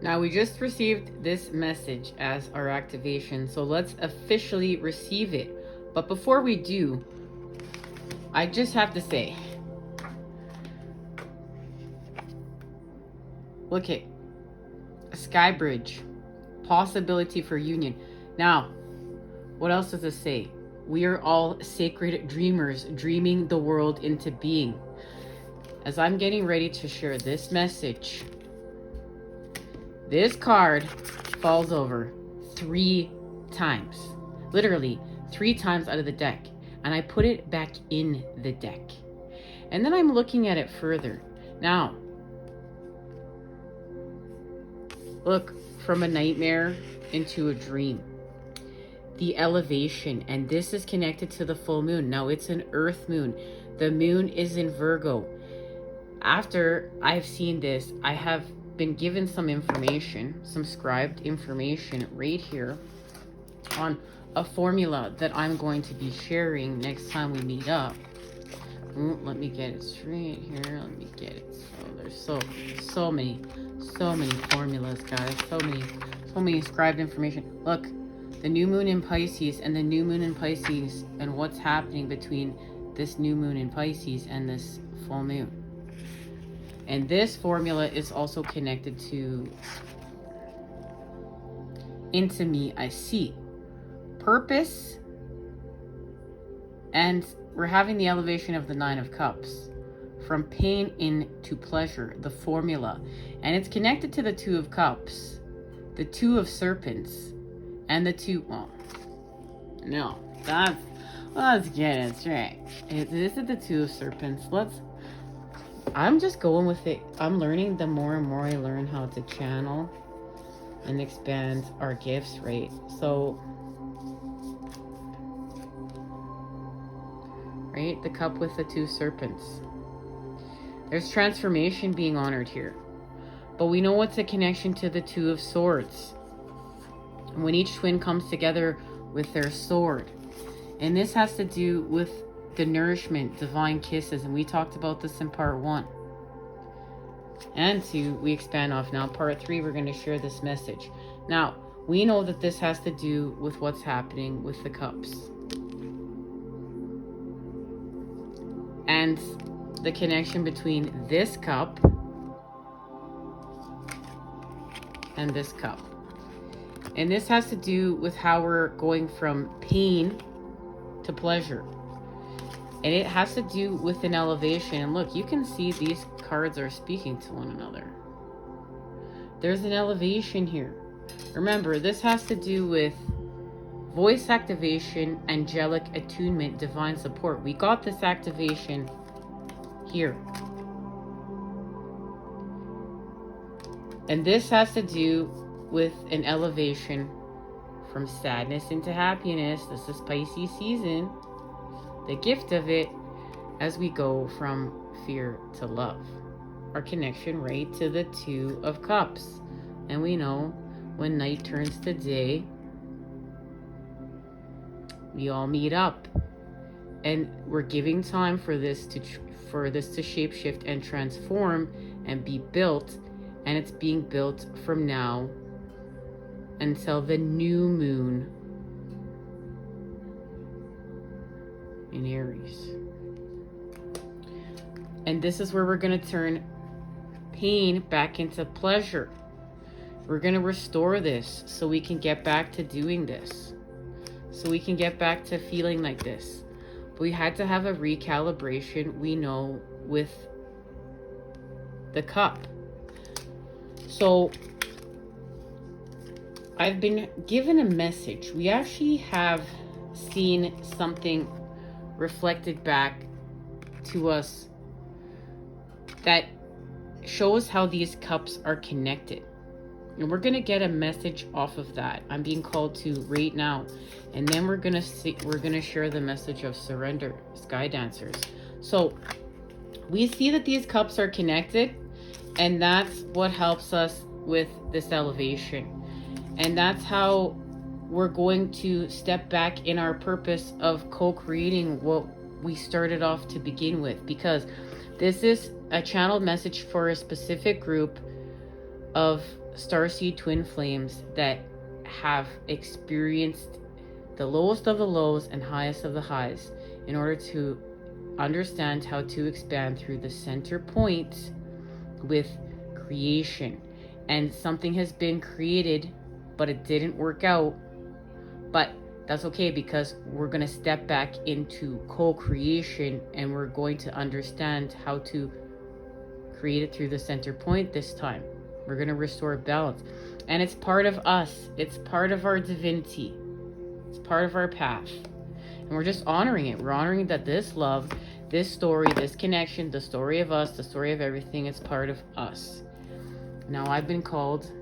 Now we just received this message as our activation, so let's officially receive it. But before we do, I just have to say, look at a sky bridge, possibility for union. Now, what else does it say? We are all sacred dreamers, dreaming the world into being. As I'm getting ready to share this message, this card falls over 3 times. Literally 3 times out of the deck. And I put it back in the deck. And then I'm looking at it further. Now, look, from a nightmare into a dream. The elevation, and this is connected to the full moon. Now it's an earth moon. The moon is in Virgo. After I've seen this, I have been given some information, some scribed information right here on a formula that I'm going to be sharing next time we meet up. Let me get it straight here. Let me get it. So there's so many formulas, guys. So many scribed information. Look, the new moon in Pisces and the new moon in Pisces, and what's happening between this new moon in Pisces and this full moon. And this formula is also connected to Into Me I See, purpose, and we're having the elevation of the 9 of Cups, from pain into pleasure, the formula. And it's connected to the 2 of Cups, the 2 of Serpents, and the 2, well, no, let's get it straight. This is the 2 of Serpents. I'm just going with it. I'm learning the more and more I learn how to channel and expand our gifts, right? So, right, the cup with the 2 serpents. There's transformation being honored here. But we know what's a connection to the 2 of swords. When each twin comes together with their sword. And this has to do with the nourishment, divine kisses, and we talked about this in part 1 and 2. We expand off now. Part 3, we're going to share this message. Now, we know that this has to do with what's happening with the cups and the connection between this cup and this cup. And this has to do with how we're going from pain to pleasure. And it has to do with an elevation. And look, you can see these cards are speaking to one another. There's an elevation here. Remember, this has to do with voice activation, angelic attunement, divine support. We got this activation here. And this has to do with an elevation from sadness into happiness. This is Pisces season. The gift of it as we go from fear to love. Our connection right to the 2 of Cups. And we know when night turns to day, we all meet up. And we're giving time for this to shapeshift and transform and be built. And it's being built from now until the new moon in Aries. And this is where we're going to turn pain back into pleasure. We're going to restore this so we can get back to doing this. So we can get back to feeling like this. But we had to have a recalibration, we know, with the cup. So I've been given a message. We actually have seen something reflected back to us that shows how these cups are connected. And we're going to get a message off of that. I'm being called to right now. And then we're going to share the message of surrender, Sky Dancers. So we see that these cups are connected, and that's what helps us with this elevation. And that's how we're going to step back in our purpose of co-creating what we started off to begin with, because this is a channeled message for a specific group of starseed twin flames that have experienced the lowest of the lows and highest of the highs in order to understand how to expand through the center point with creation. And something has been created, but it didn't work out. But that's okay, because we're going to step back into co-creation, and we're going to understand how to create it through the center point this time. We're going to restore balance. And it's part of us. It's part of our divinity. It's part of our path. And we're just honoring it. We're honoring that this love, this story, this connection, the story of us, the story of everything, is part of us. Now I've been called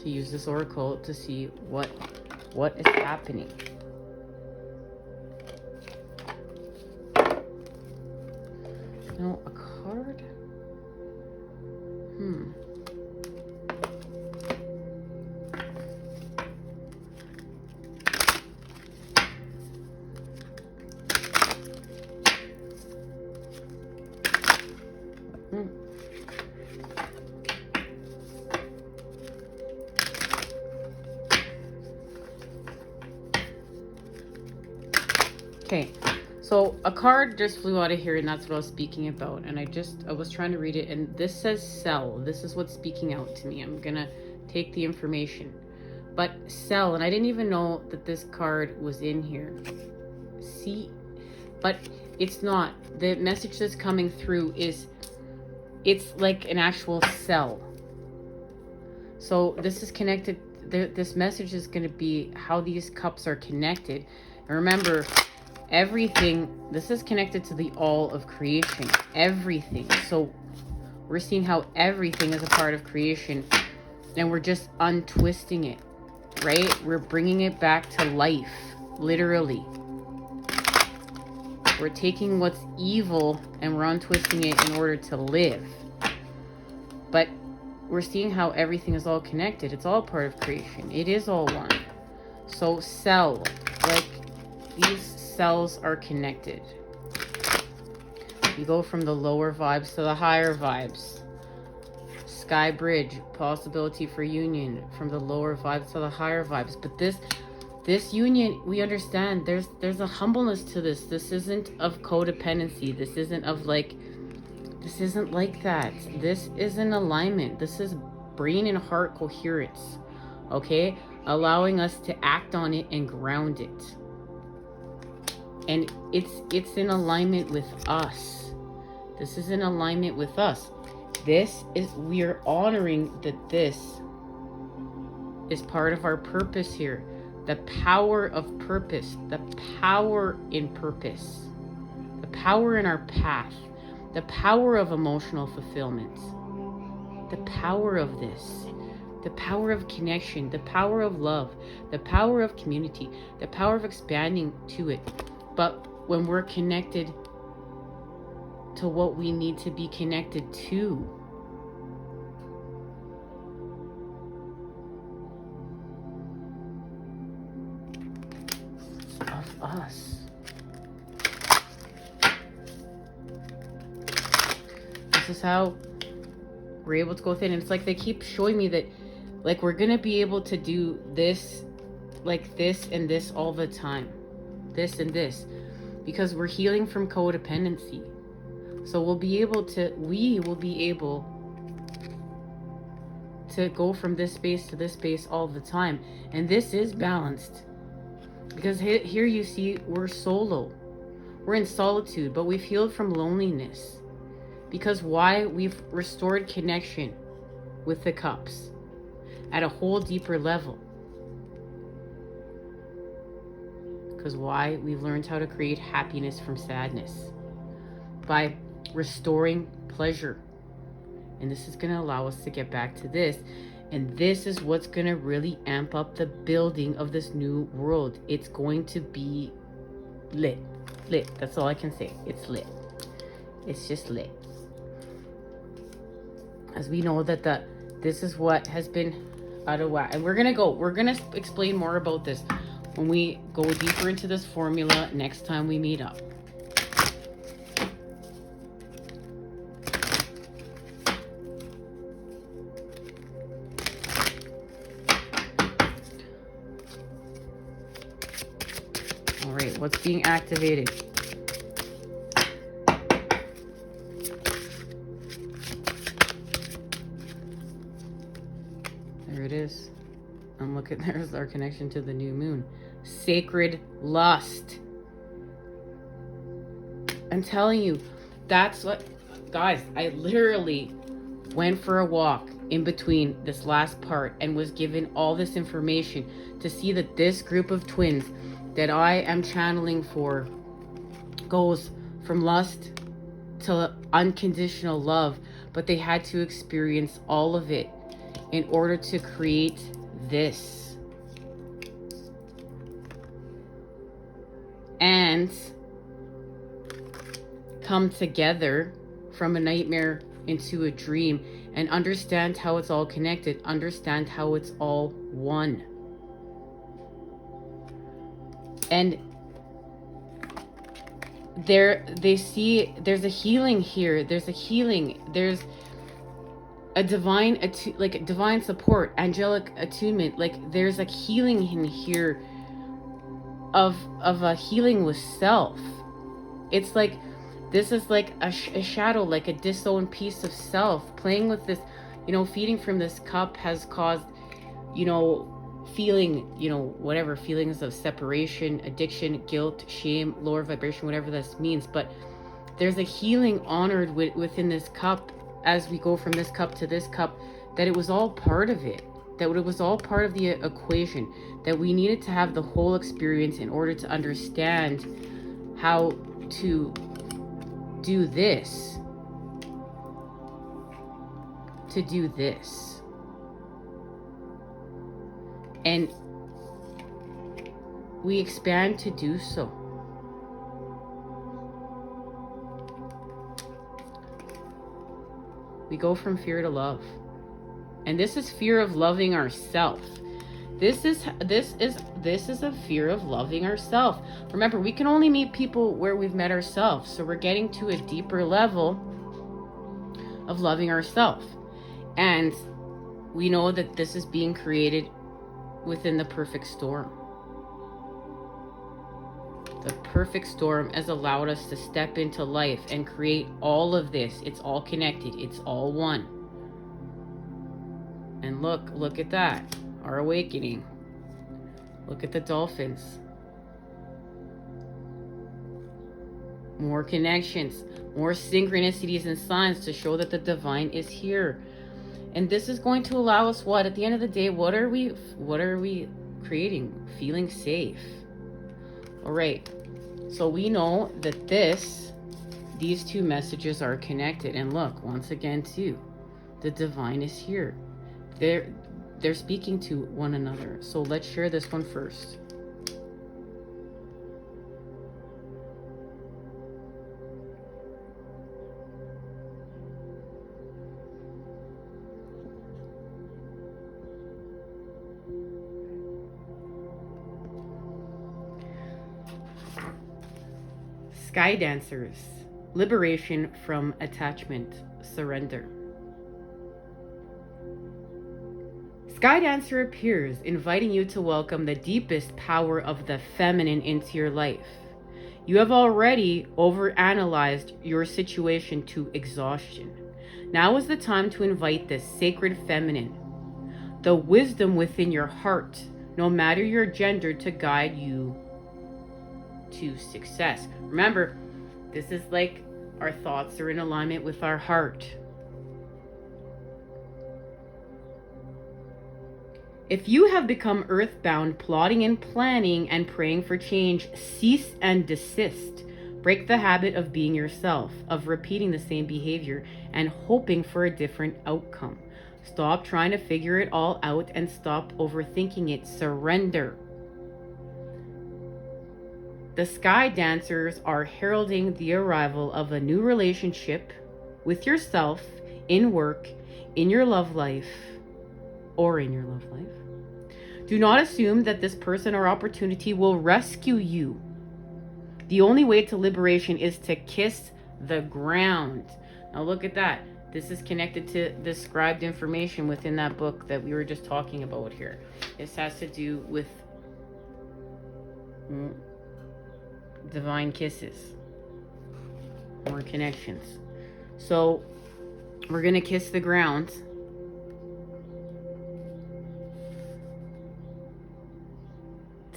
to use this oracle to see what is happening. No, a card? Okay, so a card just flew out of here, and that's what I was speaking about. And I was trying to read it, and this says sell. This is what's speaking out to me. I'm gonna take the information. But sell, and I didn't even know that this card was in here. See, but it's not. The message that's coming through is, it's like an actual sell. So this is connected. This message is going to be how these cups are connected. And remember, everything, this is connected to the all of creation. Everything. So we're seeing how everything is a part of creation, and we're just untwisting it, right? We're bringing it back to life, literally. We're taking what's evil and we're untwisting it in order to live. But we're seeing how everything is all connected. It's all part of creation. It is all one. So cell, like these cells are connected. You go from the lower vibes to the higher vibes. Sky bridge, possibility for union from the lower vibes to the higher vibes. But this union, we understand there's a humbleness to this. This isn't of codependency. This isn't of like, this isn't like that. This is an alignment. This is brain and heart coherence. Okay? Allowing us to act on it and ground it. And it's in alignment with us. This is in alignment with us. We are honoring that this is part of our purpose here. The power of purpose, the power in purpose, the power in our path, the power of emotional fulfillment, the power of this, the power of connection, the power of love, the power of community, the power of expanding to it. But when we're connected to what we need to be connected to, of us. This is how we're able to go within. And it's like they keep showing me that, like, we're gonna be able to do this, like this and this all the time. This and this. Because we're healing from codependency. So we will be able to go from this space to this space all the time. And this is balanced. Because here you see we're solo. We're in solitude, but we've healed from loneliness. Because why? We've restored connection with the cups at a whole deeper level. Because why? We've learned how to create happiness from sadness by restoring pleasure. And this is going to allow us to get back to this. And this is what's going to really amp up the building of this new world. It's going to be lit. Lit. That's all I can say. It's lit. It's just lit. As we know that this is what has been out of whack. And we're going to explain more about this when we go deeper into this formula next time we meet up. right, what's being activated? There it is. And look at, there's our connection to the new moon. Sacred lust. I'm telling you, that's what, guys, I literally went for a walk in between this last part and was given all this information to see that this group of twins that I am channeling for goes from lust to unconditional love, but they had to experience all of it in order to create this. And come together from a nightmare into a dream and understand how it's all connected, understand how it's all one. And they see there's a healing here, there's a healing, there's a divine like divine support, angelic attunement, like there's a healing in here of a healing with self. It's like this is like a shadow, like a disowned piece of self playing with this, you know, feeding from this cup has caused, you know, feeling, you know, whatever feelings of separation, addiction, guilt, shame, lower vibration, whatever this means. But there's a healing honored within this cup as we go from this cup to this cup, that it was all part of it, that it was all part of the equation, that we needed to have the whole experience in order to understand how to do this, to do this. And we expand to do so. We go from fear to love. And this is fear of loving ourselves. This is a fear of loving ourselves. Remember, we can only meet people where we've met ourselves. So we're getting to a deeper level of loving ourselves. And we know that this is being created within the perfect storm. The perfect storm has allowed us to step into life and create all of this. It's all connected. It's all one. And look at that. Our awakening. Look at the dolphins. More connections, more synchronicities and signs to show that the divine is here. And this is going to allow us what? At the end of the day, what are we creating? Feeling safe. All right. So we know that these two messages are connected. And look, once again, too, the divine is here. They're speaking to one another. So let's share this one first. Sky Dancers, liberation from attachment, surrender. Sky Dancer appears, inviting you to welcome the deepest power of the feminine into your life. You have already overanalyzed your situation to exhaustion. Now is the time to invite the sacred feminine, the wisdom within your heart, no matter your gender, to guide you to success. Remember, this is like our thoughts are in alignment with our heart. If you have become earthbound, plotting and planning and praying for change, cease and desist. Break the habit of being yourself, of repeating the same behavior and hoping for a different outcome. Stop trying to figure it all out and stop overthinking it. Surrender. The Sky Dancers are heralding the arrival of a new relationship with yourself, in work, in your love life, or in your love life. Do not assume that this person or opportunity will rescue you. The only way to liberation is to kiss the ground. Now look at that. This is connected to described information within that book that we were just talking about here. This has to do with divine kisses. More connections. So we're going to kiss the ground.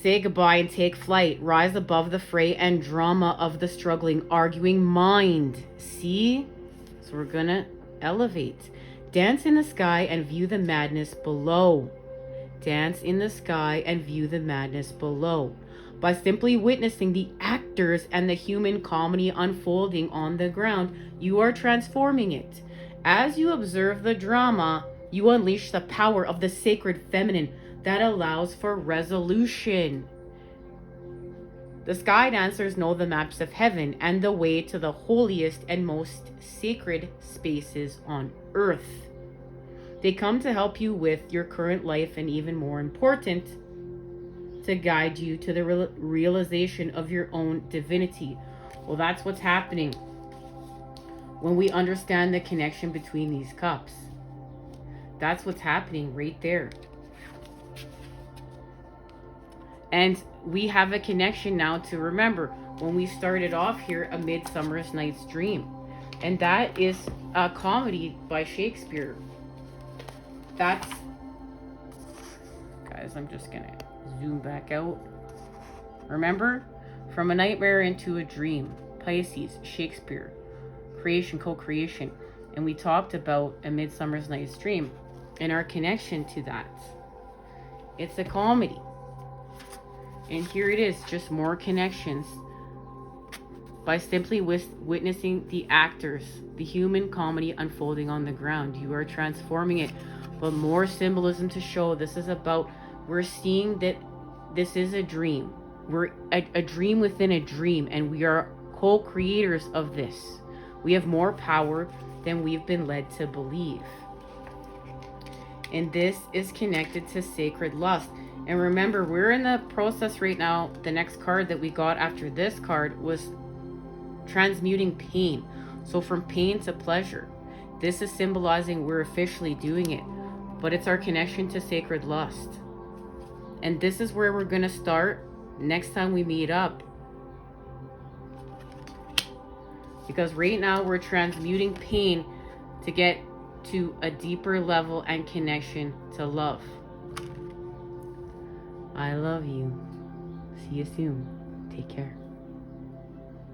Say goodbye and take flight. Rise above the fray and drama of the struggling, arguing mind. See? So we're going to elevate. Dance in the sky and view the madness below. Dance in the sky and view the madness below. By simply witnessing the actors and the human comedy unfolding on the ground, you are transforming it. As you observe the drama, you unleash the power of the sacred feminine that allows for resolution. The sky dancers know the maps of heaven and the way to the holiest and most sacred spaces on earth. They come to help you with your current life and, even more important, to guide you to the realization of your own divinity. Well, that's what's happening when we understand the connection between these cups. That's what's happening right there. And we have a connection now to remember when we started off here, A Midsummer's Night's Dream. And that is a comedy by Shakespeare. That's, guys, I'm just gonna zoom back out. Remember, from a nightmare into a dream, Pisces, Shakespeare, creation, co-creation. And we talked about A Midsummer's Night's Dream and our connection to that. It's a comedy. And here it is, just more connections. By simply witnessing the actors, the human comedy unfolding on the ground, you are transforming it. But more symbolism to show this is about, we're seeing that this is a dream. We're a dream within a dream, and we are co-creators of this. We have more power than we've been led to believe. And this is connected to sacred lust. And remember, we're in the process right now. The next card that we got after this card was transmuting pain. So from pain to pleasure. This is symbolizing we're officially doing it. But it's our connection to sacred lust. And this is where we're going to start next time we meet up. Because right now we're transmuting pain to get to a deeper level and connection to love. I love you. See you soon. Take care.